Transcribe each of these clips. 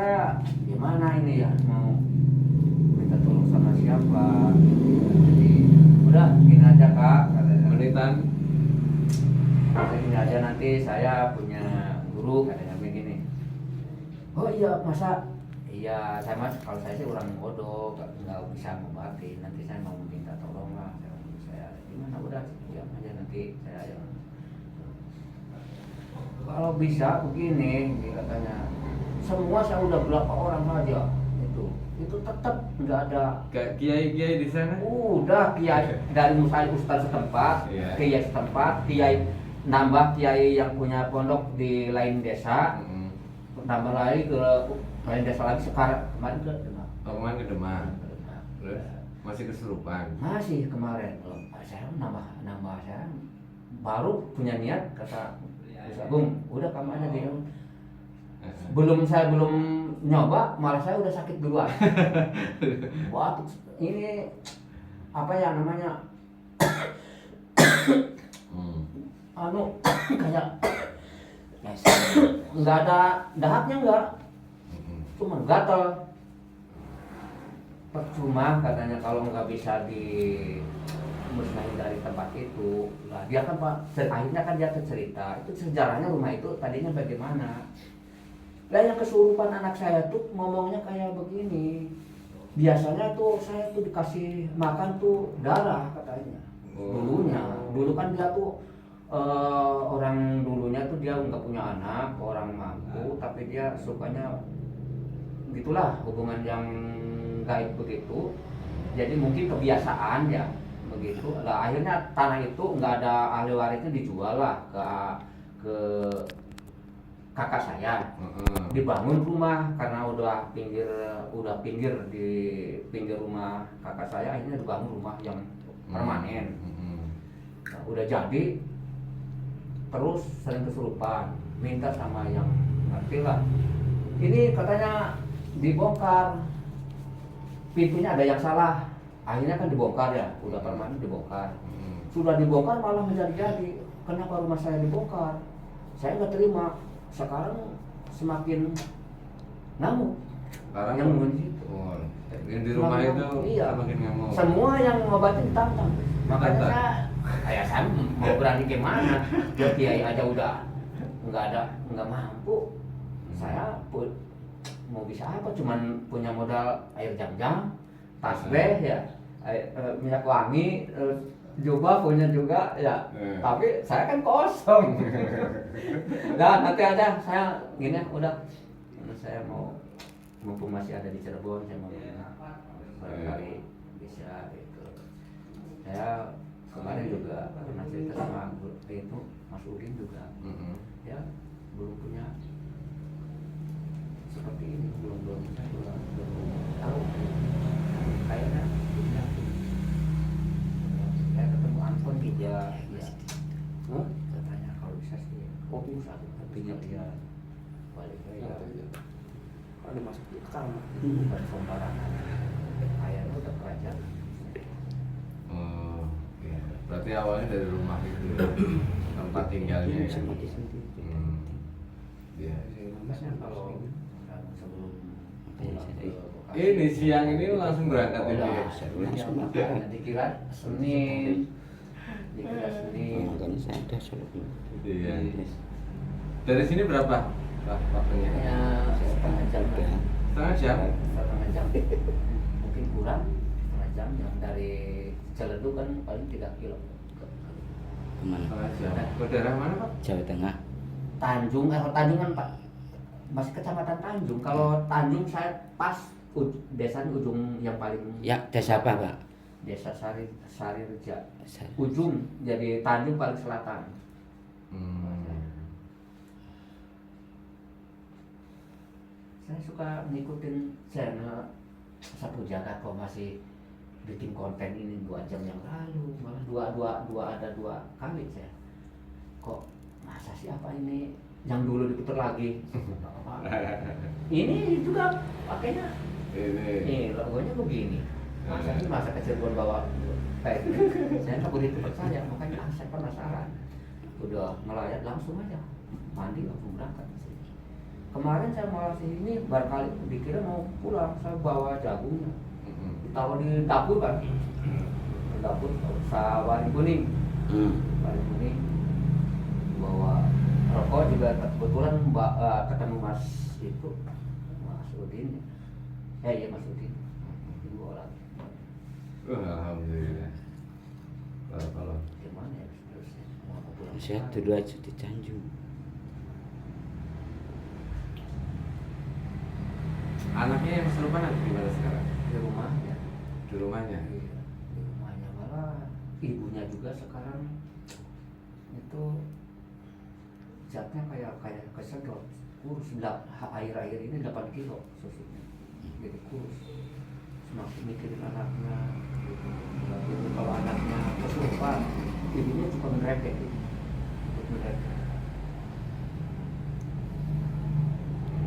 saya gimana ini ya, mau minta tolong sama siapa. Jadi udah gini aja Kak, katanya. Menitan. Gini aja, nanti saya punya guru, katanya begini. Oh iya, masa? Iya, saya mas, kalau saya sih orang bodoh, nggak bisa ngobatin. Nanti saya mau minta tolong lah. Saya gimana, udah diam aja, nanti saya yang kalau bisa begini, katanya. Semua saya udah berapa orang saja itu tetap nggak ada. Kiai-kiai di sana? Udah kiai dari ustaz setempat, Iya. kiai setempat, kiai nambah kiai yang punya pondok di lain desa, nambah lagi ke lain desa lagi. Sekarang kemarin ke Demak. Kemarin ke Demak. Terus masih kesurupan. Masih kemarin belum. Saya nambah saya baru punya niat, kata Ustaz Bung, udah kamu aja di saya belum nyoba, malah saya udah sakit duluan. Wah, ini apa ya namanya? Kayak nggak ada dahaknya, nggak, cuma gatal. Percuma katanya kalau nggak bisa musnahin dari tempat itu. Lah dia kan Pak, akhirnya kan dia cerita itu sejarahnya rumah itu tadinya bagaimana. Lah yang kesurupan anak saya tuh ngomongnya kayak begini. Biasanya tuh saya tuh dikasih makan tuh darah katanya. Dulu kan dia tuh orang dulunya tuh dia nggak punya anak, orang mampu, tapi dia sukanya gitulah, hubungan yang gaib begitu. Jadi mungkin kebiasaan ya begitu. Lah akhirnya tanah itu nggak ada ahli warisnya, dijual lah ke kakak saya. Dibangun rumah karena udah pinggir di pinggir rumah kakak saya, akhirnya dibangun rumah yang permanen. Nah, udah jadi, terus sering kesurupan, minta sama yang ngerti lah. Ini katanya dibongkar, pintunya ada yang salah, akhirnya kan dibongkar ya, udah permanen dibongkar. Sudah dibongkar malah menjadi-jadi. Kenapa rumah saya dibongkar? Saya nggak terima. Sekarang semakin ngamuk. Sekarang yang di situ. Yang di rumah itu iya. semakin ngamuk. Semua yang ngobatin ditantang. Makanya saya mau berani gimana? Buat kiai aja udah nggak mampu. Saya mau bisa apa? Cuman punya modal air jam-jam, tasbih ya, minyak wangi, jubah punya juga ya. Tapi saya kan kosong. Nah, nanti aja saya gini, udah saya mau, mumpung masih ada di Cirebon, saya mau barangkali bisa gitu. Saya kemarin juga pernah cerita sama itu Mas Udin juga. Ya belum punya seperti ini, belum tahu kayaknya punya. Saya ketemu Anton dia katanya kalau bisa sih kopi satu, tapi dia balik ya kalau masuk di kamar bukan sembarangan, ayahnya udah kerajaan. Ya. Berarti awalnya dari rumah itu ya, tempat tinggalnya ya. Ya. Kalau sebelum ini siang ini langsung berangkat ini ya. Dikira Senin. Iya. Dari sini berapa waktunya? Ya, setengah jam. Setengah jam? Setengah jam. Mungkin kurang setengah jam. Yang dari Ciledug kan paling 3 kilo. Kemana? Setengah jam. Ke daerah mana Pak? Jawa Tengah. Tanjung kan Pak, masih kecamatan Tanjung. Kalau Tanjung saya pas desa ujung yang paling. Ya, desa apa Pak? Desa Sari Reja. Ujung, jadi Tanjung paling selatan. Saya suka ngikutin channel Satu Jagat, kok masih bikin konten ini 2 jam yang lalu, malah ada 2 kali saya. Kok masa sih apa ini yang dulu diputar lagi? Ini juga pakainya ini logonya begini. Masa kecil buat bawa kayak gitu. Saya nggak begitu percaya, makanya saya penasaran. Udah ngelayat langsung aja, mandi langsung berangkat. Kemarin saya malah sini barangkali dikira mau pulang, saya bawa jagungnya. Ditaruh di dapur kan. Di dapur warna kuning. Warna kuning. Bawa rokok juga kebetulan ketemu Mas itu, Mas Udin. Iya Mas Udin. Dua orang. Alhamdulillah. Kalau Gimana ya terusnya? Mau aku pulang. Saya dulu aja di Tanjung. anaknya yang kesurupan ada di mana sekarang? Di rumahnya. Di rumahnya. Iya, di rumahnya malah ibunya juga sekarang itu zatnya kayak kesedot, kurus. Air ini 8 kilo susunya, jadi kurus. Semakin mikirin anaknya gitu. Jadi kalau anaknya kesurupan, ibunya cuma merepek gitu. Ikut merepek.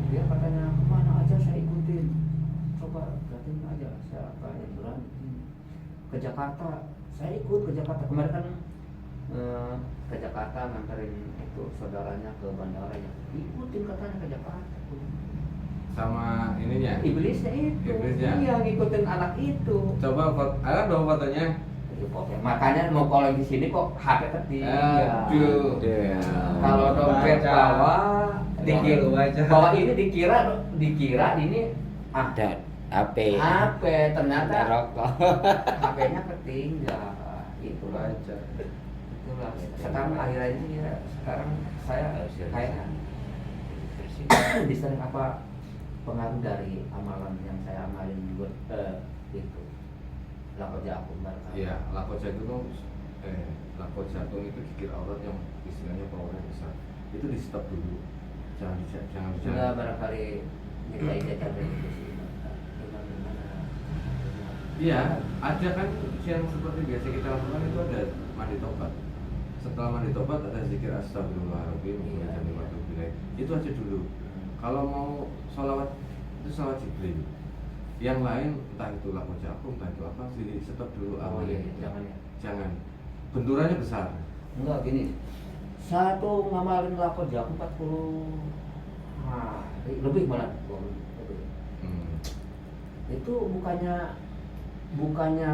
Dia katanya kemana aja saya ikutin, coba lihatin aja, saya kayak berani ke Jakarta, saya ikut ke Jakarta kemarin kan, ke Jakarta nganterin itu saudaranya ke bandaranya, ikutin katanya ke Jakarta. Sama ininya. Iblisnya itu, Iblisnya. iya ngikutin anak itu. Coba ada dong fotonya. Itu foto. Makanya mau kalau di sini kok HP ketinggalan. Aduh. Kalau dompet bawa Dikira. bawa ini dikira ini Dan HP. HP ternyata Dan rokok. HP-nya ketinggalan. Itulah. Baca. Itulah. Sekarang akhir-akhir ini ya, sekarang saya kayak disering apa pengaruh dari amalan yang saya amalin buat itu lakot jagung barangkali. Iya, lakot jagung lakot itu gigit aurat yang istilahnya powernya besar. Itu di stop dulu. Jangan Sudah barangkali kita jajan dari itu sih. Gimana? Iya, ada kan yang seperti biasa kita lakukan itu ada mandi tobat. Setelah mandi tobat ada zikir astagfirullahaladzim, Iya. Itu aja dulu. Kalau mau sholawat itu sholawat Jibril. Yang lain entah itu lakot jagung, entah itu apa, sih stop dulu. Oh iya, jangan ya. Jangan. Benturannya besar. Enggak gini. Saya tuh ngamalin lakot jagung 40 hari lebih malah lebih. Itu bukannya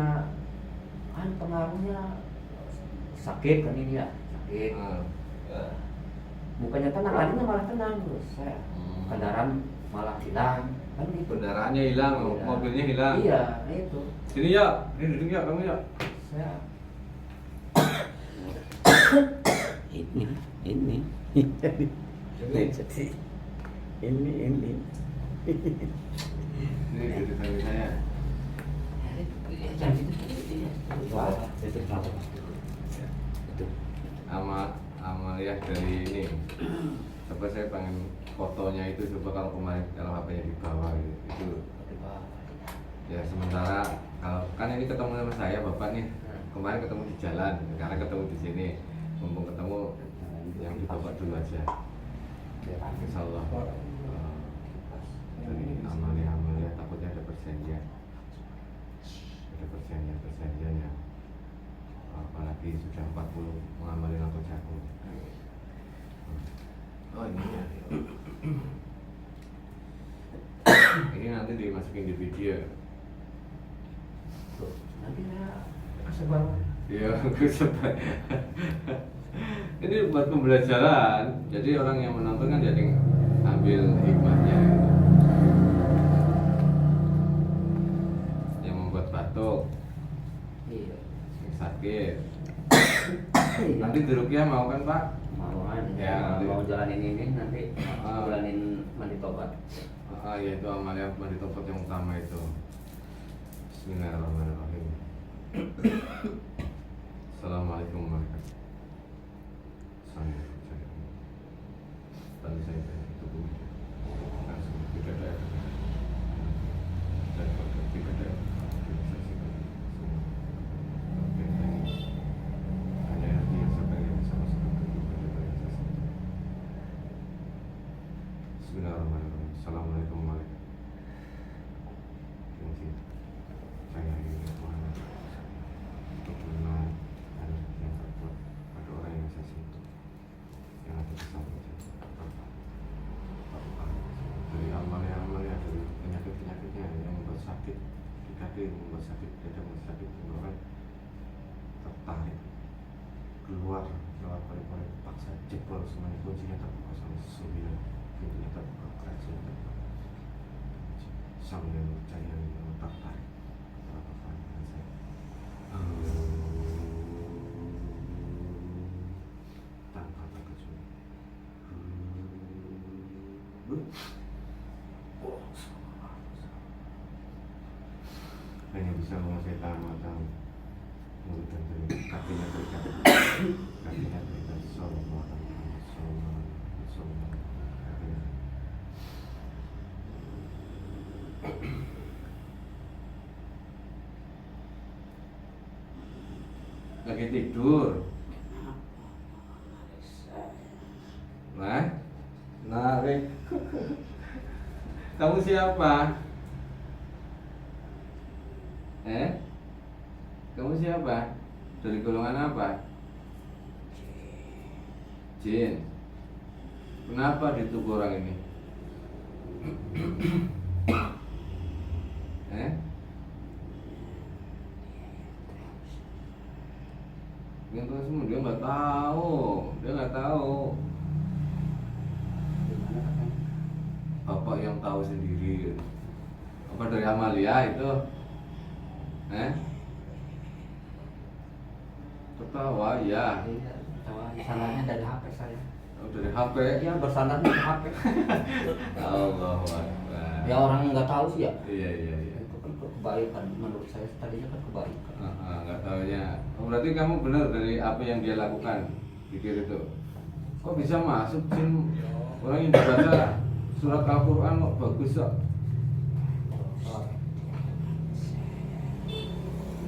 kan pengaruhnya sakit kan ini ya, sakit. Bukannya tenang, tadinya malah tenang terus saya. Kendaraan malah hilang kan itu. Kendaraannya hilang, Iya. mobilnya hilang. Iya, itu. Sini ya, ini duduk ya kamu ya. Saya Ini. Ini. Ini. Ini duduk sama saya. Itu kenapa? Itu. Amaliah dari ini. Coba saya pengen fotonya itu, coba kalau kemarin kalau HP-nya di bawah gitu. Itu ya sementara kalau kan ini ketemu sama saya bapak nih, kemarin ketemu di jalan, sekarang ketemu di sini, mumpung ketemu yang di bapak dulu aja. Insyaallah dari amalia takutnya ada perjanjian ya, apalagi sudah 40 mengamali lakot jagung. Oh ini ya. Ini nanti dimasukin di video. tuh, nanti saya kasih bawah. Iya, sempat. Ini buat pembelajaran. Jadi orang yang menonton kan jadi ambil hikmahnya. Yang membuat batuk, Iya. yang sakit. Iya. Nanti di rukyah mau kan Pak? Mau kan? Ya, nanti. Mau jalanin ini nanti jalanin mandi tobat. Ya itu amalia mandi tobat yang utama itu. Bismillahirrahmanirrahim. Assalamualaikum warahmatullahi wabarakatuh. Tadi saya itu langsung tidak ada dan tidak ada hanya yang sampai sama Bismillahirrahmanirrahim. Assalamualaikum warahmatullahi wabarakatuh. Saya ingin Muhammad untuk mengenal dan yang terkuat pada orang yang saya sentuh, yang ada di samping saya, Bapak rumah sakit dada, rumah sakit tenggorokan, tertarik keluar lewat pori-pori, paksa jebol semuanya, kuncinya terbuka sampai 9, pintunya terbuka, kerajaan terbuka, sambil cahaya tertarik apa pandangan saya. Tanpa terkejut. Hanya bisa menguasai tangan mata, mulut dan telinga, kakinya terikat, kakinya terikat, sallallahu alaihi wasallam, kakinya. Lagi tidur, nah, narik. Kamu siapa? Kamu siapa? Dari golongan apa? Jin. Kenapa di tubuh orang ini? Yang tahu semua dia nggak tahu, dia nggak tahu. Gimana katanya? Bapak yang tahu sendiri. Apa dari Amalia itu? Tertawa ya. Iya, sandarnya dari HP saya. Oh, dari HP. Iya, bersandarnya ke HP. Allahu Akbar. Ya orang nggak tahu sih ya. Iya. Itu kan kebaikan menurut saya, tadinya kan kebaikan. Nggak tahunya. Oh, berarti kamu benar dari apa yang dia lakukan, pikir itu. Kok bisa masuk jin? Orang yang baca surat Al-Quran kok bagus kok.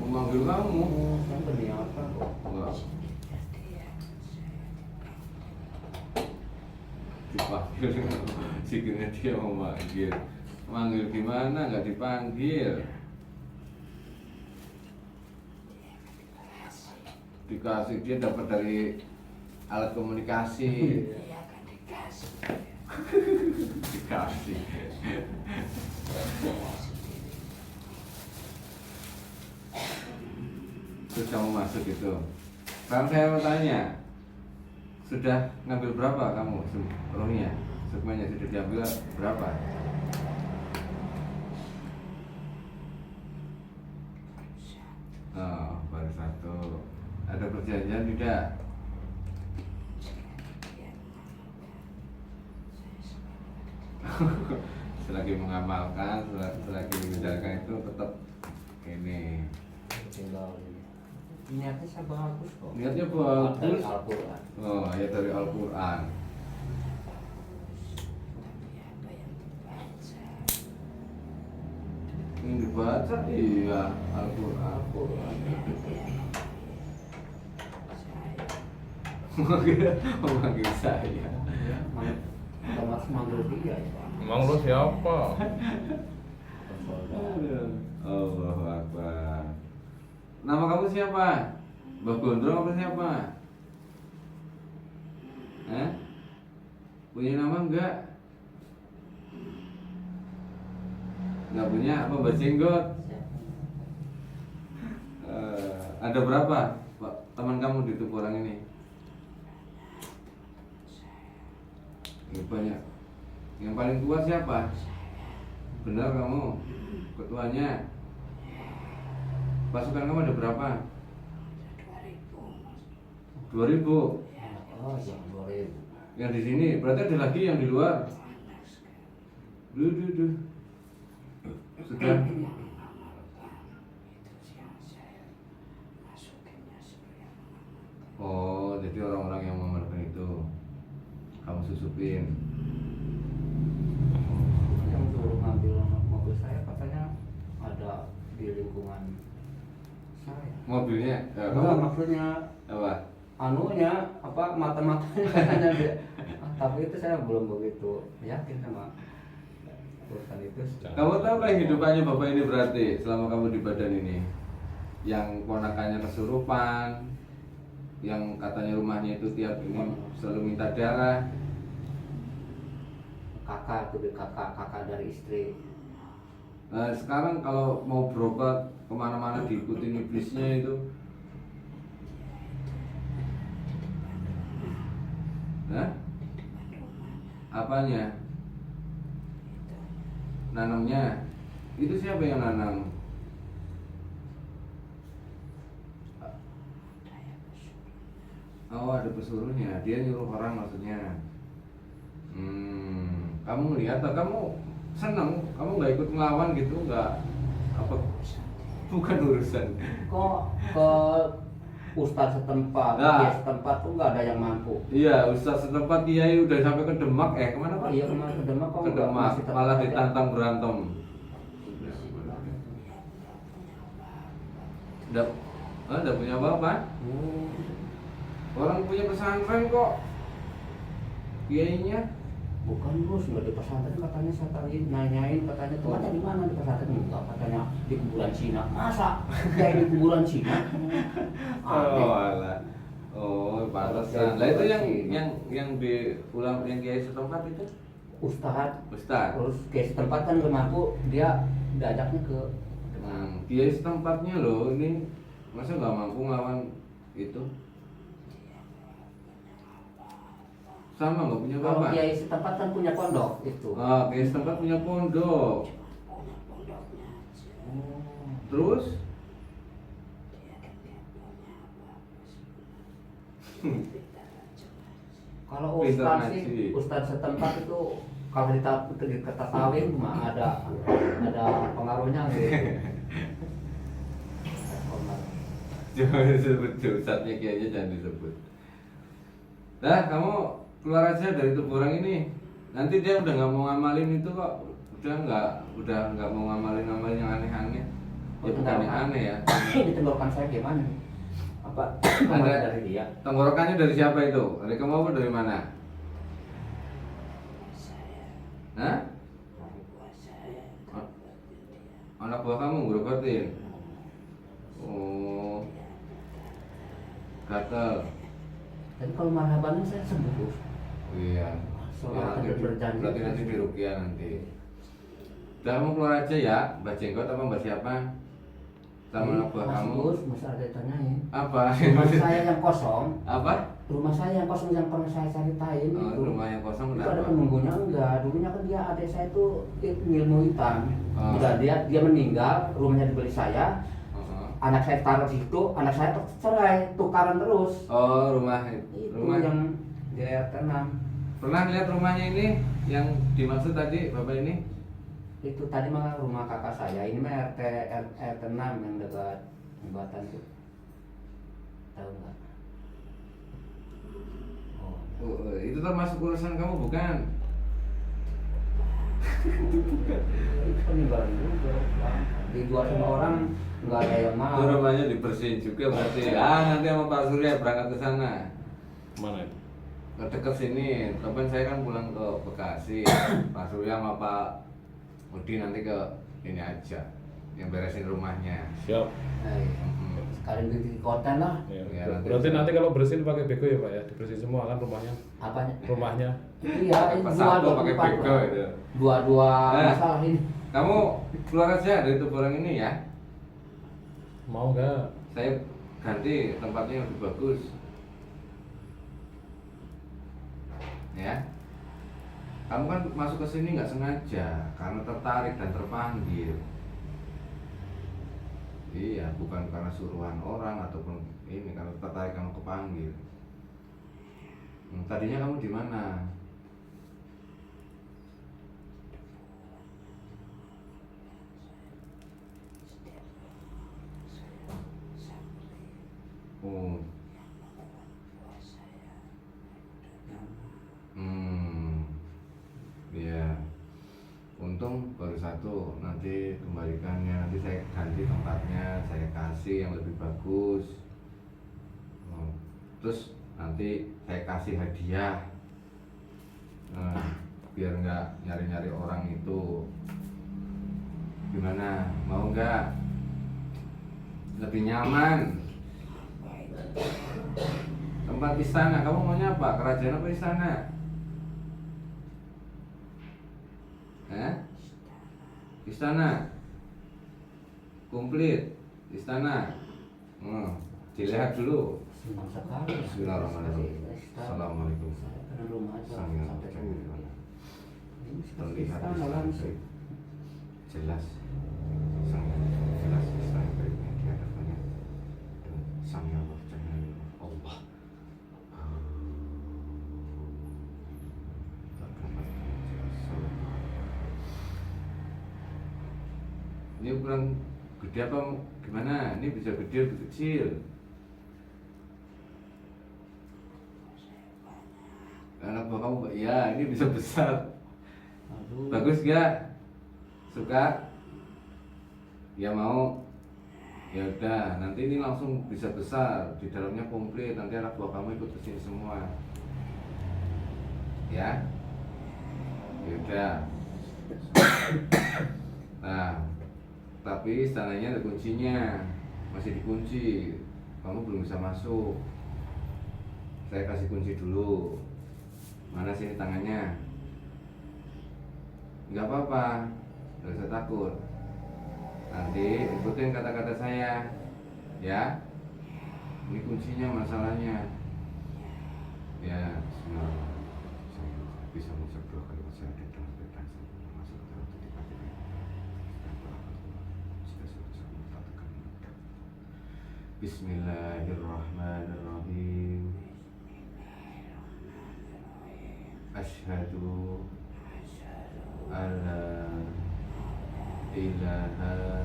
Memanggil kamu. Kan demi apa kok? Enggak. Dipanggil, sikirnya dia mau manggil. Manggil gimana? Nggak dipanggil. Dikasih, dia dapat dari alat komunikasi. Dikasih. Terus kamu masuk itu. Sekarang saya mau tanya, sudah ngambil berapa kamu rohnya? Semuanya sudah diambil berapa? Oh, baru 1. Ada perjanjian tidak? Selagi mengamalkan, selagi menjalankan itu tetap ini. Tinggal niatnya saya bagus kok. Niatnya Dari bagus. Al-Quran. Oh, ayat dari Al-Quran. Yang dibaca iya Al-Quran. Memanggil saya. Otomatis manggil dia ya. Emang lu siapa? Allahu Akbar. Nama kamu siapa? Mbak Gondrong apa siapa? Punya nama enggak? Enggak punya apa Mbak Jenggot? Ada berapa Pak, teman kamu di tubuh orang ini? Ini banyak. Yang paling tua siapa? Benar kamu? Ketuanya? Pasukan kamu ada berapa? 2000. Oh, yang 2000. Yang di sini berarti ada lagi yang di luar. Duh. Sudah. Oh, jadi orang-orang yang memerlukan itu kamu susupin. Yang suruh ngambil mobil saya katanya ada di lingkungan saya. Mobilnya? Enggak, maksudnya apa? anunya apa mata-matanya katanya dia. Tapi itu saya belum begitu yakin sama urusan itu. Kamu tahu kan hidupannya bapak ini berarti selama kamu di badan ini? Yang ponakannya kesurupan, yang katanya rumahnya itu tiap ini selalu minta darah. Kakak dari istri. Nah, sekarang kalau mau berobat kemana-mana diikutin iblisnya itu, nah, apanya? Nanamnya, itu siapa yang nanam? Oh, ada pesuruhnya, dia nyuruh orang maksudnya. Kamu lihat, kamu seneng, kamu nggak ikut ngelawan gitu, nggak apa? Bukan urusan. Kok ke ustadz setempat, Nah. kiai setempat tuh nggak ada yang mampu. Iya, ustaz setempat kiai udah sampai ke Demak, kemana Pak? Iya kemarin ke Demak kok Ke nggak Demak, masih tetap malah aja. ditantang berantem. Udah punya bapak? Orang punya pesantren kok. Kiainya? Bukan bos, nggak di pesantren katanya saya tadi nanyain katanya tempatnya di mana di pesantren enggak katanya di kuburan Cina. Masa kayak di kuburan Cina? Aneh. Oh, alah. Oh, pantesan. Lah itu yang di ulama yang kiai setempat itu? Ustadz, Ustaz. terus kiai setempat kan nggak mampu, dia diajaknya ke Kiai setempatnya loh ini masa nggak mampu ngelawan itu? Sama nggak punya kalau bapak? kiai setempat kan punya pondok itu. Kiai setempat punya pondok. Terus? Kalau Pintar ustadz ngaji. sih, ustadz setempat itu kalau diketahui mah ada pengaruhnya gitu. Jangan disebut ustadznya kiainya, jangan disebut. Nah, kamu keluar aja dari tubuh orang ini. Nanti dia udah nggak mau ngamalin itu kok. Udah nggak mau ngamalin yang aneh-aneh. Ya bukan yang aneh ya. Ditenggorokan saya gimana? Apa? Ada dari dia? tenggorokannya dari siapa itu? Dari kamu apa dari mana? Hah? Anak buah kamu ngerobatin? Oh, gatel. Tapi kalau marhabannya saya sembuh bos. Oh iya. Soalnya nanti ada berjanji. berarti nanti di Rukiah nanti. Udah kamu keluar aja ya, Mbak Jenggot apa Mbak siapa? Sama anak buah Mas kamu. bos, masa ada ditanyain. Apa? Rumah saya yang kosong, Apa? rumah saya yang kosong yang pernah saya ceritain Oh, itu. rumah yang kosong Itu kenapa? ada penunggunya enggak? Dulunya kan dia adik saya itu ilmu hitam. Oh. Udah dia meninggal, rumahnya dibeli saya. Oh. Anak saya taruh di situ, anak saya cerai, tukaran terus. Oh, rumah Itu rumah yang di RT 6. Pernah lihat rumahnya ini yang dimaksud tadi Bapak ini? Itu tadi mah rumah kakak saya. Ini mah RT 6 yang dekat jembatan itu. Tahu nggak? Oh, itu termasuk urusan kamu bukan? Peninggalan juga. Dijual sama orang nggak ada yang mau. Itu rumahnya dibersihin juga berarti. Nanti sama Pak Surya berangkat ke sana. Mana itu? Ke dekat sini. Kapan saya kan pulang ke Bekasi. Pak Surya sama Pak Budi nanti ke ini aja, yang beresin rumahnya. Siap. Sekalian bikin konten lah. Ya. Ya, Berarti nanti kalau bersihin pakai bego ya Pak ya, dibersihin semua kan rumahnya. Apanya? Rumahnya. Iya, ini Pas dua Sabtu pakai bego itu. Dua masalah ini. Kamu keluar aja dari tubuh orang ini ya. Mau nggak? Saya ganti tempatnya yang lebih bagus. Ya. Kamu kan masuk ke sini nggak sengaja karena tertarik dan terpanggil. Iya, bukan karena suruhan orang ataupun ini karena tertarik kamu kepanggil. Tadinya kamu di mana? Oh. Iya. Untung baru satu, nanti kembalikannya, nanti saya ganti tempatnya, saya kasih yang lebih bagus. Terus nanti saya kasih hadiah. Biar nggak nyari-nyari orang itu. Gimana? Mau nggak? Lebih nyaman. Tempat istana, kamu maunya apa? Kerajaan apa istana? Istana. komplit istana. Dilihat dulu. Senang sekali. Bismillahirrahmanirrahim. Assalamualaikum. Karena rumah aja Sang Yang sampai Bercahaya. rumah. Ini seperti Terlihat istana istana langsung. baik. Jelas sang jelas istana baiknya di hadapannya dan sang yang bercahaya Allah. Tak dapat jelas. Ini ukuran gede apa gimana? Ini bisa gede bisa kecil. Anak buah kamu, ya ini bisa besar. Aduh. Bagus gak? Suka? Ya mau? Ya udah, nanti ini langsung bisa besar. Di dalamnya komplit. Nanti anak buah kamu ikut kesini semua. Ya? Ya udah. Nah, tapi istananya ada kuncinya. Masih dikunci. Kamu belum bisa masuk. Saya kasih kunci dulu. Mana sini tangannya? Nggak apa-apa, nggak usah takut. Nanti ikutin kata-kata saya, ya. Ini kuncinya masalahnya. Ya, semua bisa mengucap dua kali saya datang datang masuk ke dalam titik hati. Bismillahirrahmanirrahim. Asyhadu alla ilaha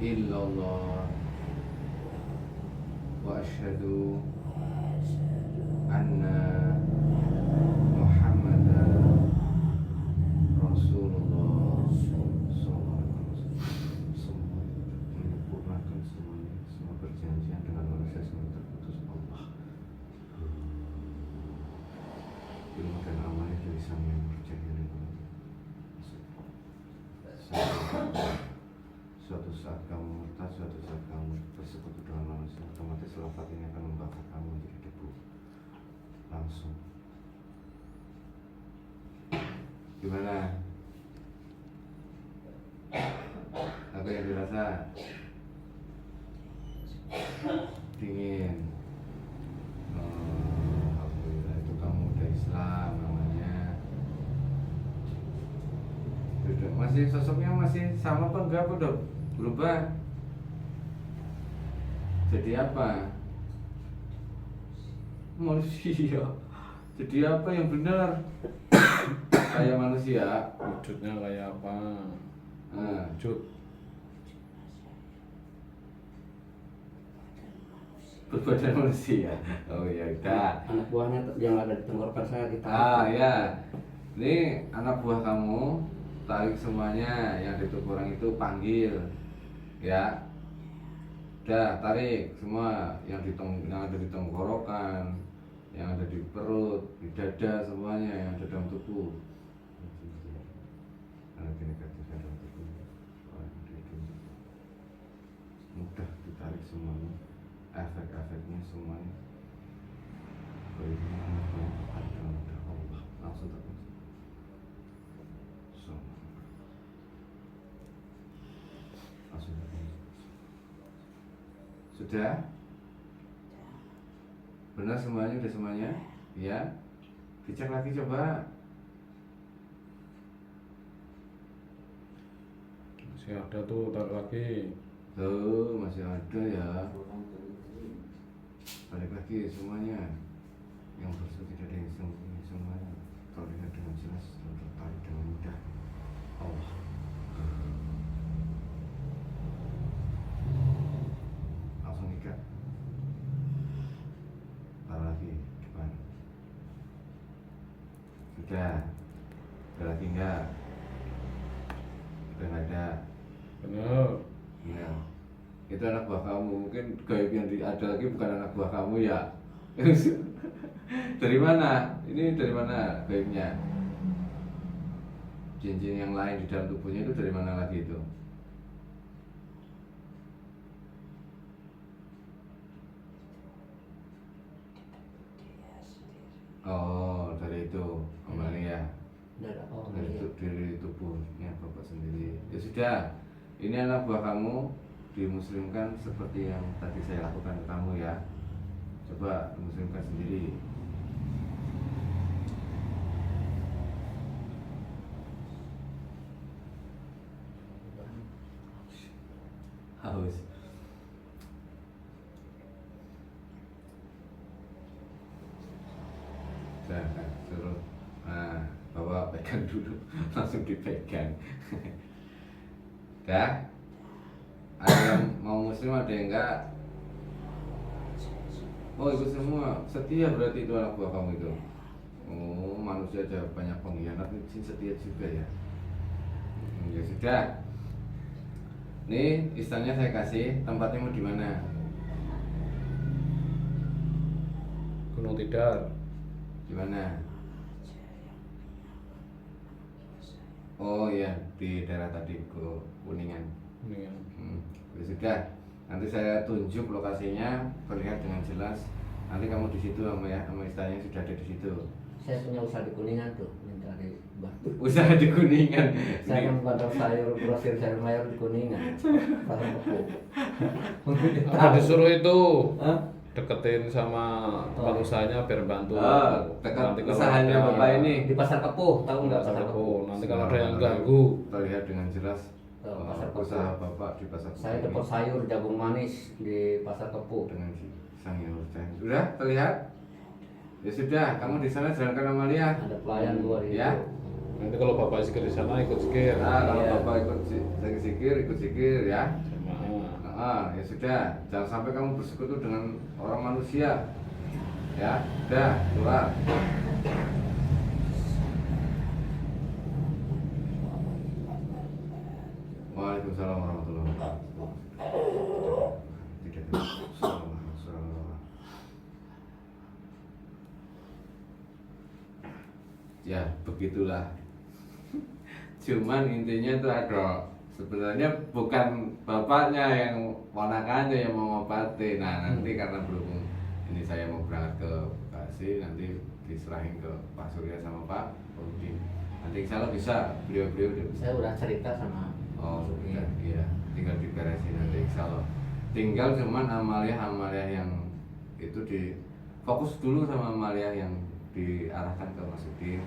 illallah wa asyhadu anna Muhammadan Rasulullah sallallahu alaihi wasallam. Semua menyempurnakan semuanya, semua perjanjian dengan manusia semua terputus Allah. Ilmu dan amalnya dari Sang Yang Bercahaya dan Allah. Suatu saat kamu murtad, suatu saat kamu bersekutu dengan manusia, otomatis lafaz ini akan membakar kamu menjadi debu langsung. Gimana? Apa yang dirasa? Dingin. Alhamdulillah, itu kamu udah Islam namanya. Masih sosoknya masih sama apa enggak, apa udah berubah? Jadi apa? Manusia. Jadi apa yang benar? Kayak manusia. Wujudnya kayak apa? Nah, Wujud. berbadan manusia. Oh ya udah. Anak buahnya yang ada di tenggorokan saya ditarik. Ya. Ini anak buah kamu, tarik semuanya yang di tubuh orang itu, panggil. Ya. Udah, tarik semua yang ada di tenggorokan, yang ada di perut, di dada, semuanya yang ada dalam tubuh. Energi negatif yang dalam tubuh. Mudah ditarik semuanya, efek-efeknya semuanya. Baiknya ada Allah langsung terus. Langsung terus. Sudah? Benar semuanya? Udah semuanya? Ya? Dicek lagi coba. Masih ada tuh, taruh lagi. Tuh, masih ada ya. Balik lagi semuanya. Yang bersih tidak ada yang sembunyi semuanya. Terlihat dengan jelas, tertarik dengan mudah. Allah. Langsung ikat. Taruh lagi depan. Sudah. Ada lagi enggak? Udah enggak ada. Bener. Ya. Itu anak buah kamu. Mungkin gaib yang ada lagi bukan anak buah kamu ya. Dari mana? Ini dari mana gaibnya? Jin-jin yang lain di dalam tubuhnya itu dari mana lagi itu? Oh, dari itu kembali ya. Dari Dari tubuhnya bapak sendiri. Ya sudah, ini anak buah kamu dimuslimkan seperti yang tadi saya lakukan ke kamu ya. Coba muslimkan sendiri. Haus. Nah, suruh bawa pegang dulu, langsung dipegang. Dah, ada yang mau muslim, ada yang enggak. Oh, ikut semua, setia berarti itu anak buah kamu itu. Oh, manusia aja banyak pengkhianat, ini setia juga ya. Ya sudah. Nih, istannya saya kasih, tempatnya mau di mana? Gunung Tidar. Di mana? Oh iya, di daerah tadi ke Kuningan. Ini ya. Ya sudah, nanti saya tunjuk lokasinya, terlihat dengan jelas. Nanti kamu di situ sama istannya sudah ada di situ. Saya punya usaha di Kuningan tuh, minta di bantu. Usaha di Kuningan. Saya kan bandar sayur, grosir sayur mayur di Kuningan. Pasar Kebo. Apa disuruh itu Hah? deketin sama tempat usahanya biar bantu. Dekat Nanti kalau usahanya ada- Bapak ini. Di Pasar Kepuh, tahu nggak Pasar Pasar Kepuh? Kepuh. Nanti kalau ada yang ganggu, terlihat dengan jelas Pasar Kepuh. usaha Bapak di Pasar Kepuh Saya ini. depot sayur jagung manis di Pasar Kepuh. Dengan sang yang sudah terlihat. Ya sudah, kamu di sana jalankan Amalia. Ada pelayan luar itu. Ya. nanti kalau bapak zikir di sana ikut zikir. Nah, kalau Iya. Bapak ikut ikut zikir ya. Sama. Ya sudah, jangan sampai kamu bersekutu dengan orang manusia. Ya, udah, keluar. Waalaikumsalam warahmatullahi wabarakatuh. Tidak. Assalamualaikum. Ya, begitulah. Cuman intinya itu ada, sebenarnya bukan bapaknya yang ponakannya yang mau ngobati. Nah, nanti karena berhubung ini saya mau berangkat ke Bekasi, nanti diserahin ke Pak Surya sama Pak Rudi. Nanti insya Allah bisa, beliau-beliau udah bisa. Saya udah cerita sama Oh, Iya. iya, tinggal diberesin nanti insya Allah. Tinggal cuman amalia yang itu di fokus dulu sama amalia yang diarahkan ke Masudin,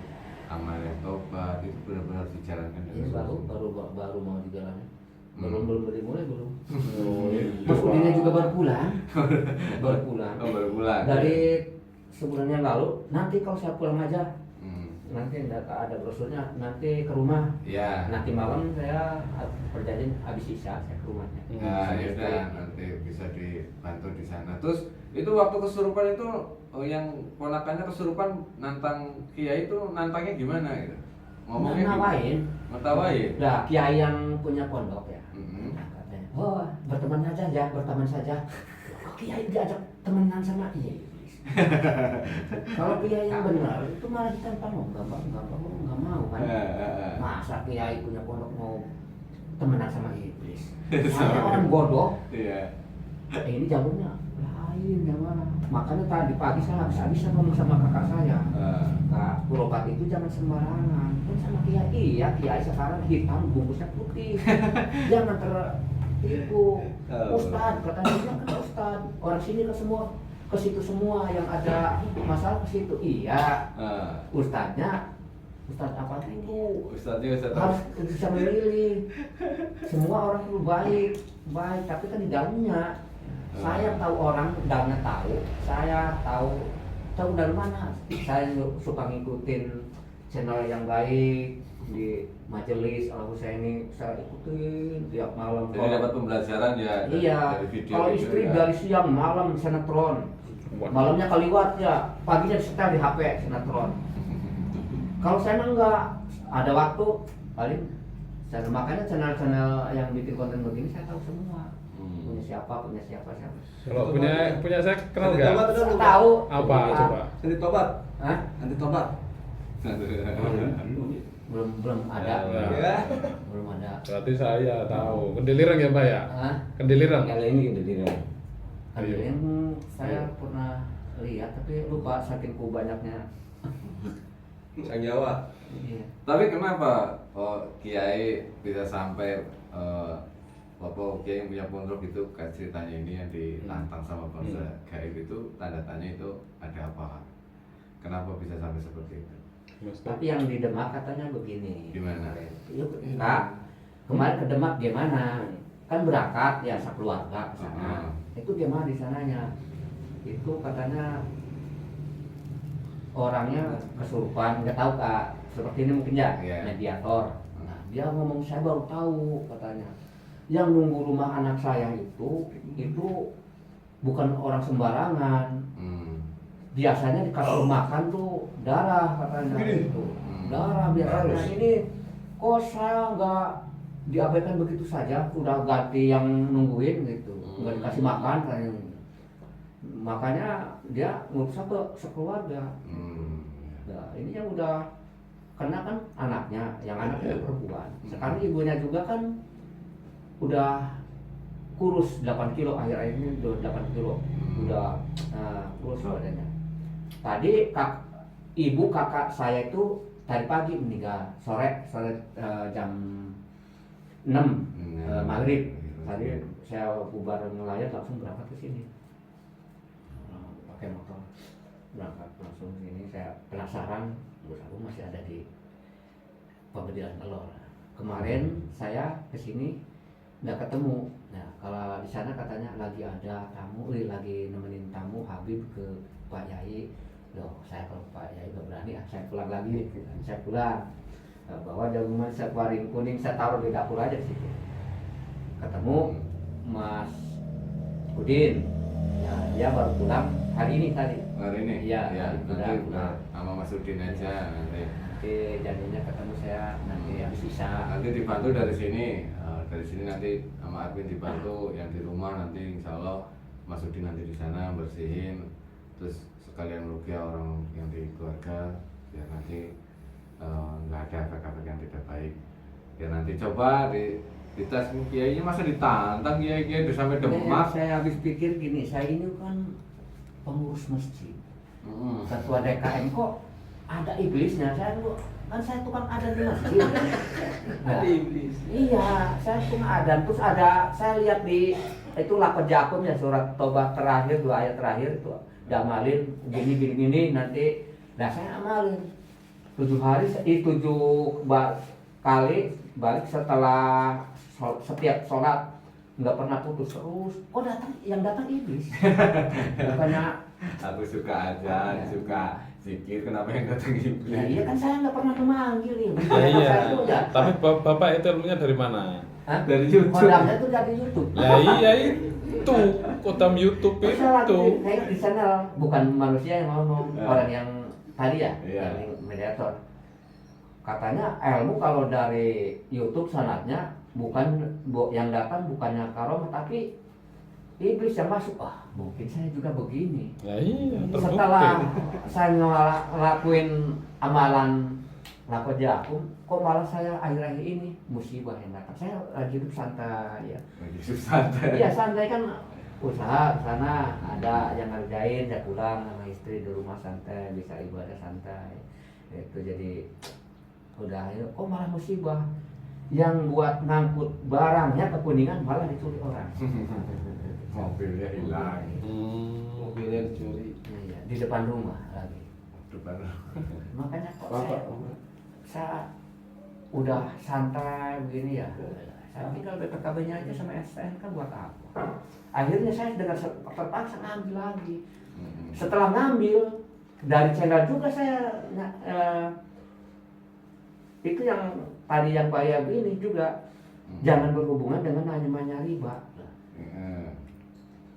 amalia tobat itu benar-benar dijalankan Ini dengan baru mau dijalani. Hmm. Belum dimulai belum. Oh, iya. Mas Udinnya juga baru pulang. Baru pulang. Oh, baru pulang. Dari sebulan yang lalu, nanti kalau saya pulang aja, Hmm. nanti enggak ada brosurnya, nanti ke rumah. Ya. Nanti malam saya perjanjian habis isya saya ke rumahnya. Nah, Sama ya istri. udah nanti bisa dibantu di sana. Terus itu waktu kesurupan itu yang ponakannya kesurupan nantang Kiai itu nantangnya gimana gitu? Ngomongnya Nawain. Mentawain. Nah, kiai yang punya pondok ya. Mm-mm. Katanya, oh berteman aja ya, berteman saja. Kok kiai diajak temenan sama kiai? Kalau kiai yang benar itu malah ditantang, oh nggak mau kan? Masa kiai punya pondok mau temenan sama iblis? Saya orang bodoh. Iya. Ini jalurnya lain jangan. Makanya tadi pagi saya habis-habisan ngomong sama kakak saya. Kak, berobat itu jangan sembarangan. Kan sama kiai, iya kiai sekarang hitam bungkusnya putih. Jangan tertipu. Ustad, katanya dia kan ustad. Orang sini ke situ semua yang ada masalah ke situ. Iya, ustadnya ustad apa itu? Ustadznya Harus bisa memilih. Semua orang itu baik, tapi kan di dalamnya. Saya tahu orang, dalamnya tahu. Saya tahu dari mana. Saya suka ngikutin channel yang baik di majelis Al Husaini, saya ikutin tiap malam. Jadi dapat pembelajaran ya Iya. dari video. Kalau istri dari siang malam sinetron, malamnya kaliwat ya, paginya disetel di HP sinetron. Kalau saya mah enggak ada waktu paling makanya channel-channel yang bikin konten begini saya tahu semua. Punya siapa. Kalau punya saya kenal nggak? Saya tahu. Apa coba? Anti tobat. Hah? Anti tobat. Belum ada. Ya. Belum ada. Berarti saya tahu. Kendilirang ya Pak ya? Hah? Kendilirang. Kalau ini gitu tidak. Ada yang saya pernah lihat tapi lupa saking ku banyaknya. Sang Jawa. Iya. Tapi kenapa Kiai bisa sampai Bapak Kiai yang punya pondok itu kan ceritanya ini yang ditantang sama bangsa gaib itu tanda tanya itu ada apa? Kenapa bisa sampai seperti itu? Maksudnya? Tapi yang di Demak katanya begini. Gimana? Yuk, Kak, kemarin ke Demak gimana? Kan berangkat ya sekeluarga ke sana. Itu gimana di sananya? Itu katanya orangnya kesurupan, nggak tahu Kak. Seperti ini mungkin ya, Iya. mediator. Nah, dia ngomong saya baru tahu katanya. Yang nunggu rumah anak saya itu bukan orang sembarangan. Biasanya di kasur makan tuh darah katanya itu. Darah biasanya. Ini kok saya nggak diabaikan begitu saja, udah ganti yang nungguin gitu, nggak dikasih makan katanya. Makanya dia ngurus ke sekeluarga. Nah, ini yang udah kena kan anaknya, yang anaknya perempuan. Sekarang ibunya juga kan udah kurus 8 kilo, akhir-akhir ini udah 8 kilo, udah kurus badannya. Tadi ibu kakak saya itu tadi pagi meninggal, sore jam 6 maghrib. Tadi saya bubar ngelayat langsung berangkat ke sini, pakai motor berangkat langsung sini. Saya penasaran, bos aku masih ada di Pengadilan Telur. Kemarin saya ke sini nggak ketemu. Nah, kalau di sana katanya lagi ada tamu, lagi nemenin tamu Habib ke Pak Yai. Loh, saya kalau Pak Yai nggak berani, saya pulang lagi. Saya pulang, bawa jagungan, saya keluarin kuning, saya taruh di dapur aja di situ. Ketemu Mas Udin, ya, dia baru pulang hari ini tadi. Hari ini? Iya, Ya, tadi nanti pulang. sama Mas Udin aja nanti. Nanti jadinya ketemu saya nanti habis Isya. Nanti dibantu dari sini. Dari sini nanti sama Arvin dibantu, yang di rumah nanti insya Allah Mas Udin nanti di sana bersihin, terus sekalian meruqyah orang yang di keluarga, biar nanti nggak ada efek-efek yang tidak baik. Ya nanti coba di tes kiainya, masa ditantang kiai udah sampai Demak. Saya habis pikir gini, saya ini kan pengurus masjid, ketua DKM, kok ada iblisnya. Saya dulu kan saya tukang adan di masjid. Ada iblis. Iya, saya tukang adan. Terus ada, saya lihat di itu Laqad Ja'akum ya, surat Tobat terakhir, 2 ayat terakhir itu diamalin gini nanti. Nah, saya amalin 7 hari, 7 kali balik setelah setiap sholat, nggak pernah putus terus. Kok yang datang iblis? Bukannya Aku suka aja, suka zikir, kenapa yang datang iblis? ya iya kan saya nggak pernah memanggil ya. Ya, iya. Saya itu ya. Tapi bapak itu ilmunya dari mana? Hah? Dari YouTube. Kodamnya tuh dari YouTube. Ya iya itu, kodam YouTube Terus saya lagi itu. saya di channel, bukan manusia yang ngomong, Ya. orang yang tadi ya, Iya. yang mediator. Katanya ilmu kalau dari YouTube sanatnya bukan yang datang bukannya karomah tapi iblis yang masuk. Ah, mungkin saya juga begini. Ya iya, Setelah terbukti. saya ngelakuin amalan Laqad Ja'akum, kok malah saya akhir-akhir ini musibah yang datang. Saya lagi hidup santai ya. Lagi susah. Iya santai kan, usaha sana ada yang ngerjain, saya pulang sama istri di rumah santai, bisa ibadah santai. Itu jadi udah ya, kok malah musibah. Yang buat ngangkut barangnya ke Kuningan malah dicuri orang. Mobilnya hilang. Mobilnya dicuri. Iya, di depan rumah lagi. Depan. Makanya kok Bapak, saya udah santai begini ya. Saya tinggal BPKB-nya aja sama STNK buat apa? Akhirnya saya dengan terpaksa ngambil lagi. Setelah ngambil dari channel juga saya itu yang tadi yang bayar ini juga jangan berhubungan dengan namanya riba.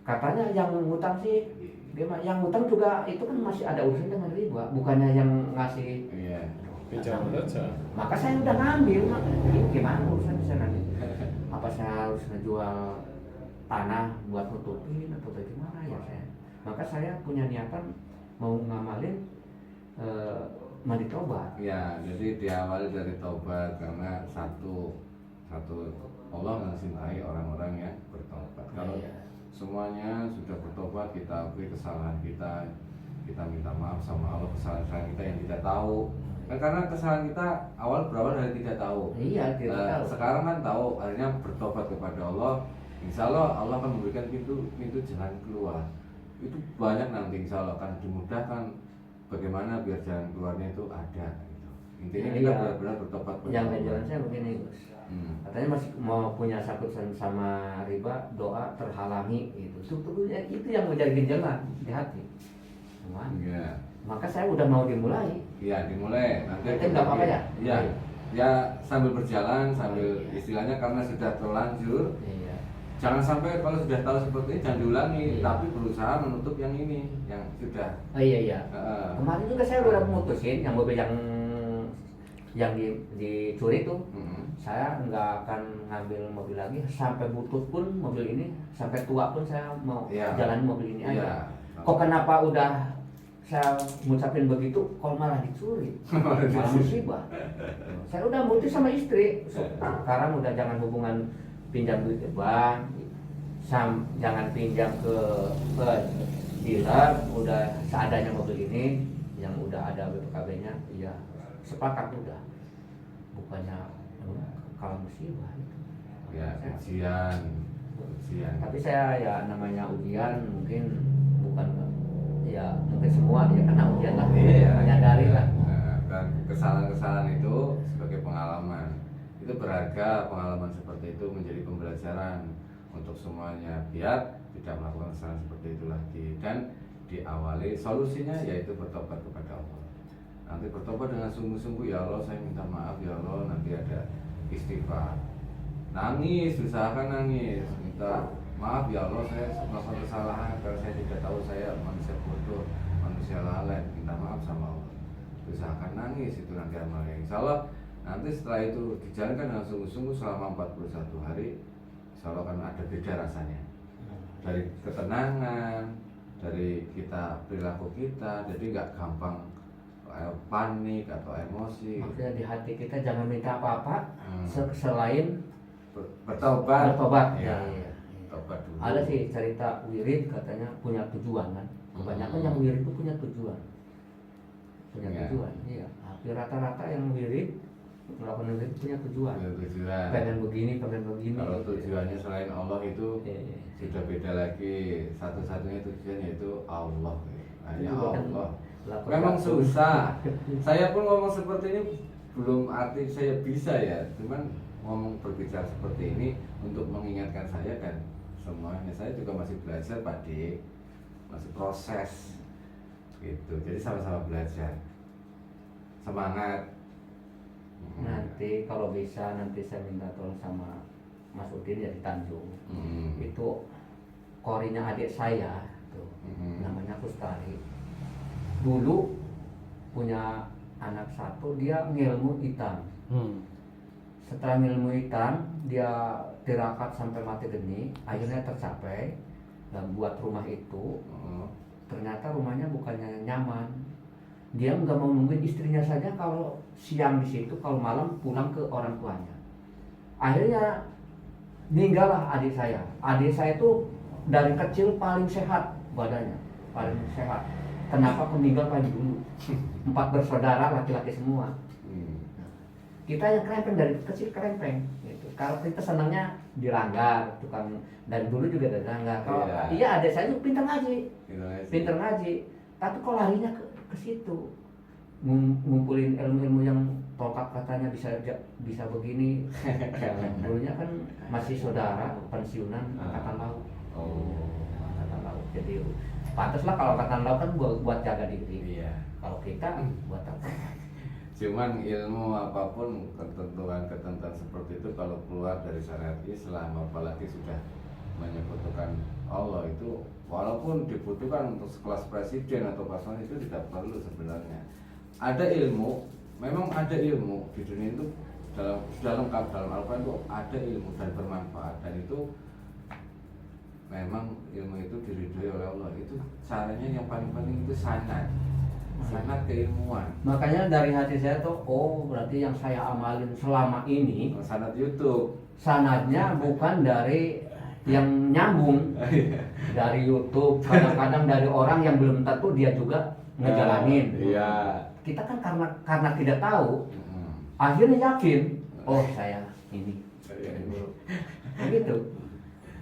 Katanya yang ngutang sih, yang ngutang juga itu kan masih ada urusan dengan riba, bukannya yang ngasih. Iya. Pinjam saja. Maka saya udah ngambil, ini gimana urusan bisa nanti? Apa saya harus ngejual tanah buat nutupin atau bagaimana ya saya? Maka saya punya niatan mau ngamalin mandi tobat. Ya, jadi diawali dari tobat karena satu Allah mencintai orang-orang yang bertobat. Kalau semuanya sudah bertobat, kita akui kesalahan kita minta maaf sama Allah kesalahan kita yang tidak tahu. Kan karena kesalahan kita awal berawal dari tidak tahu. Iya, tidak Nah, tahu. sekarang kan tahu, akhirnya bertobat kepada Allah. Insya Allah Allah akan memberikan pintu jalan keluar. Itu banyak nanti, insya Allah akan dimudahkan bagaimana biar jalan keluarnya itu ada. Gitu. Intinya kita Iya. benar-benar bertobat kepada Yang Allah. ganjaran saya begini Gus, katanya masih mau punya sakut sama riba, doa terhalangi gitu. Sebetulnya itu yang menjadi ganjalan di hati. Cuman, Iya. maka saya udah mau dimulai. Iya, dimulai. Nanti Nanti nggak apa-apa ya? Iya. Ya sambil berjalan, sambil istilahnya karena sudah terlanjur. Iya. Jangan sampai kalau sudah tahu seperti ini jangan diulangi, Iya. tapi berusaha menutup yang ini, yang sudah. Oh iya iya. Heeh. Kemarin juga saya udah memutusin yang mobil yang dicuri tuh, saya nggak akan ngambil mobil lagi sampai butut pun mobil ini, sampai tua pun saya mau Iya. jalan mobil ini Iya. aja. Kok kenapa udah saya ngucapin begitu, kok malah dicuri, malah musibah. Saya udah mutus sama istri, sekarang udah jangan hubungan pinjam duit ke bank, jangan pinjam ke dealer, udah seadanya mobil ini yang udah ada BPKB-nya, ya sepakat udah, bukannya kalau musibah itu. Ya, ujian. Tapi saya ya namanya ujian mungkin bukan ya mungkin semua ya kena ujian lah, menyadari lah. Nah, dan kesalahan-kesalahan itu sebagai pengalaman itu berharga. Pengalaman seperti itu menjadi pembelajaran untuk semuanya biar tidak melakukan kesalahan seperti itu lagi, dan diawali solusinya yaitu bertobat kepada Allah. Nanti bertobat dengan sungguh-sungguh, ya Allah saya minta maaf ya Allah, nanti ada istighfar, nangis, usahakan nangis, minta maaf ya Allah saya melakukan kesalahan karena saya tidak tahu, saya manusia bodoh, manusia lalai, minta maaf sama Allah. Usahakan nangis, itu nanti amalnya. Insya Allah nanti setelah itu dijalankan dengan sungguh-sungguh selama 41 hari, insya Allah akan ada beda rasanya. Dari ketenangan, dari kita perilaku kita, jadi nggak gampang panik atau emosi. Maksudnya di hati kita jangan minta apa-apa selain Bertobat. Ya, Ya. iya. Bertobat dulu. Ada sih cerita wirid katanya punya tujuan kan. Kebanyakan yang wirid itu punya tujuan. Punya Iya. tujuan. Iya. Hampir rata-rata yang wirid melakukan wirid punya tujuan. Ada tujuan. Pengen begini, pengen begini. Kalau tujuannya selain Allah itu Iya, iya. sudah beda lagi. Satu-satunya tujuan yaitu Allah. Hanya Itu kan Allah. laku- Memang susah. Saya pun ngomong seperti ini belum arti saya bisa ya. Cuman ngomong berbicara seperti ini untuk mengingatkan saya dan semuanya. Saya juga masih belajar Pak Dik, masih proses gitu. Jadi sama-sama belajar. Semangat. Nanti kalau bisa nanti saya minta tolong sama Mas Udin ya di Tanjung. Hmm. Itu korinya adik saya tuh. Namanya Kustari. Dulu punya anak satu, dia ngilmu hitam. Setelah ngilmu hitam, dia tirakat sampai mati geni, akhirnya tercapai dan buat rumah itu. Ternyata rumahnya bukannya nyaman. Dia nggak mau nungguin istrinya saja kalau siang di situ, kalau malam pulang ke orang tuanya. Akhirnya meninggallah adik saya. Adik saya itu dari kecil paling sehat badannya, paling sehat. Kenapa meninggal paling dulu? 4 bersaudara laki-laki semua. Kita yang krempeng dari kecil krempeng. Gitu. Kalau kita senangnya dilanggar, tukang dari dulu juga dari langgar. Kalau iya adik saya itu pintar ngaji, pintar ngaji. Tapi kok larinya ke situ, ngumpulin ilmu-ilmu yang tongkat katanya bisa begini. Dulunya kan masih saudara pensiunan angkatan laut. Angkatan laut. Jadi pantaslah kalau angkatan laut kan buat jaga diri. Iya. Kalau kita buat apa? Cuman ilmu apapun, ketentuan seperti itu kalau keluar dari syariat Islam, apalagi sudah menyebutkan Allah, itu walaupun dibutuhkan untuk sekelas presiden atau paslon itu tidak perlu sebenarnya. Ada ilmu, memang ada ilmu di dunia itu sudah lengkap dalam Al-Quran itu ada ilmu dan bermanfaat, dan itu memang ilmu itu diridhoi oleh Allah. Itu caranya yang paling penting itu sanad keilmuan. Makanya dari hati saya tuh, oh berarti yang saya amalin selama ini Sanad YouTube. sanadnya bukan dari yang nyambung dari YouTube, kadang-kadang dari orang yang belum tentu dia juga ngejalanin. Iya. Kita kan karena tidak tahu, Mm. akhirnya yakin, oh saya ini. Iya, ini. Nah, gitu.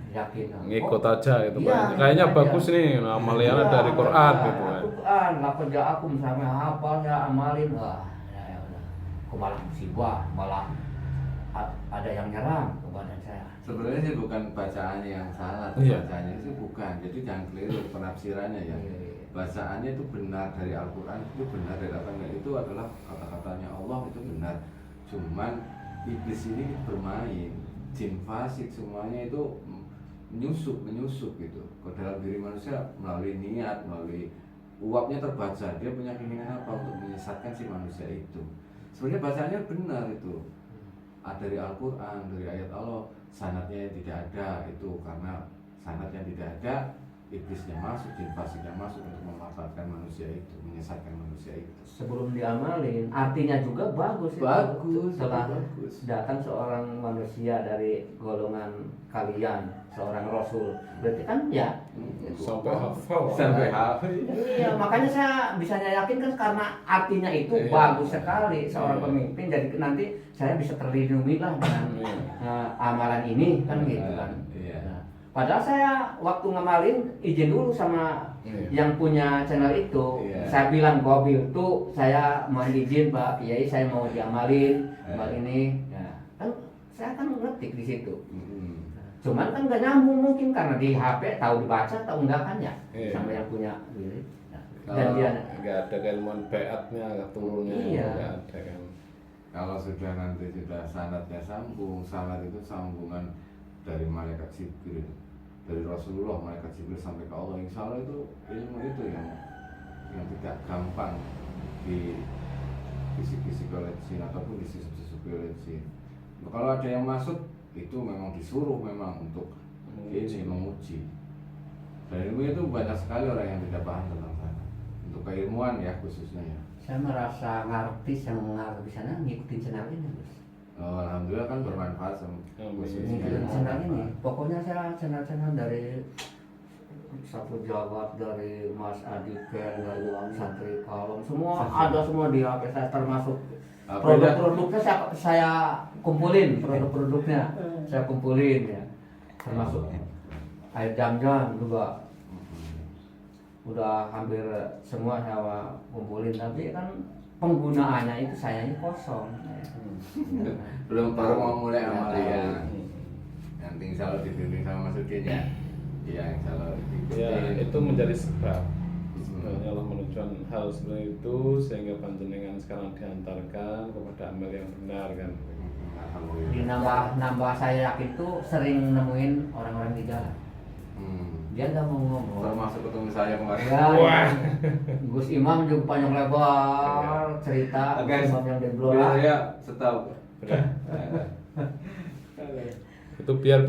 Yakin. Ngikut Oh, aja gitu iya, Pak. Kayaknya ngikut bagus aja. nih amalannya Iya, dari Quran iya, gitu kan. Quran, lapor aku misalnya hafal ya amalin, wah ya udah. Aku malah musibah, malah ada yang nyerang ke badan saya. Sebenarnya sih bukan bacaannya yang salah, Iya. bacaannya itu bukan. Jadi jangan keliru penafsirannya ya. Iya. Bacaannya itu benar dari Al-Quran, itu benar dari apa enggak, itu adalah kata-katanya Allah, itu benar. Cuman iblis ini bermain, jin fasik semuanya itu menyusup gitu ke dalam diri manusia melalui niat, melalui uapnya terbaca, dia punya keinginan apa untuk menyesatkan si manusia itu. Sebenarnya bacaannya benar itu, dari Al-Quran, dari ayat Allah. Sanadnya tidak ada, itu karena sanadnya tidak ada, iblisnya masuk, jin fasiknya masuk untuk memanfaatkan manusia itu, menyesatkan manusia itu. Sebelum diamalin, artinya juga bagus. Bagus, Setelah bagus. datang seorang manusia dari golongan kalian, seorang rasul, berarti kan ya. itu. Sampai hafal. Sampai hafal. Iya, makanya saya bisa yakin kan karena artinya itu Iya. bagus sekali seorang Iya. pemimpin. Jadi nanti saya bisa terlindungi lah dengan amalan ini kan gitu kan. Iya. Nah, padahal saya waktu ngamalin izin dulu sama Iya. yang punya channel itu. Iya. Saya bilang Gobil tuh saya mohon izin Pak Kiai, saya mau diamalin amal ini. Ya, kan saya kan ngetik di situ. Mm-mm. Cuman kan nggak nyambung mungkin karena di HP tahu dibaca atau enggak kan ya Iya. sama yang punya diri. Nah, dan Kalau- dia Nggak ada keilmuan beatnya, nggak turunnya, Iya. nggak ada kan. Kalau sudah nanti sudah sanadnya sambung, sanad itu sambungan dari malaikat Jibril, dari Rasulullah, malaikat Jibril sampai ke Allah. Insya Allah itu ilmu itu yang tidak gampang di bisik-bisik oleh jin ataupun disisip-sisip oleh jin. Kalau ada yang masuk itu memang disuruh memang untuk ini menguji. Dan ilmu itu banyak sekali orang yang tidak paham tentang sana. Untuk keilmuan ya khususnya ya. saya merasa ngartis yang ngaruh di sana ngikutin channel ini Gus. Oh, alhamdulillah kan bermanfaat sama Ngikutin khususnya. channel ini. Pokoknya saya channel-channel dari Sapu Jawab, dari Mas Adiken, dari Wang Santri Kalong, semua ada semua di HP saya, termasuk Apa produk-produknya saya kumpulin, produk-produknya saya kumpulin ya, termasuk air jam-jam juga udah hampir semua saya kumpulin, tapi kan penggunaannya itu sayanya kosong. Belum baru mau mulai Nggak amalia. tahu. Nanti insya Allah dibimbing sama Mas Udin ya. Iya, insya Allah Ya, dibimbing. itu menjadi sebab sebenarnya Allah menunjukkan hal seperti itu sehingga panjenengan sekarang diantarkan kepada amal yang benar kan. Alhamdulillah. Nambah saya yakin tuh sering nemuin orang-orang di jalan. Dia nggak mau ngomong. Termasuk ketemu saya kemarin. Ya, Wah. Gus Imam juga panjang lebar cerita Guys, Gus Imam yang dari biar Blora. saya stop. Itu biar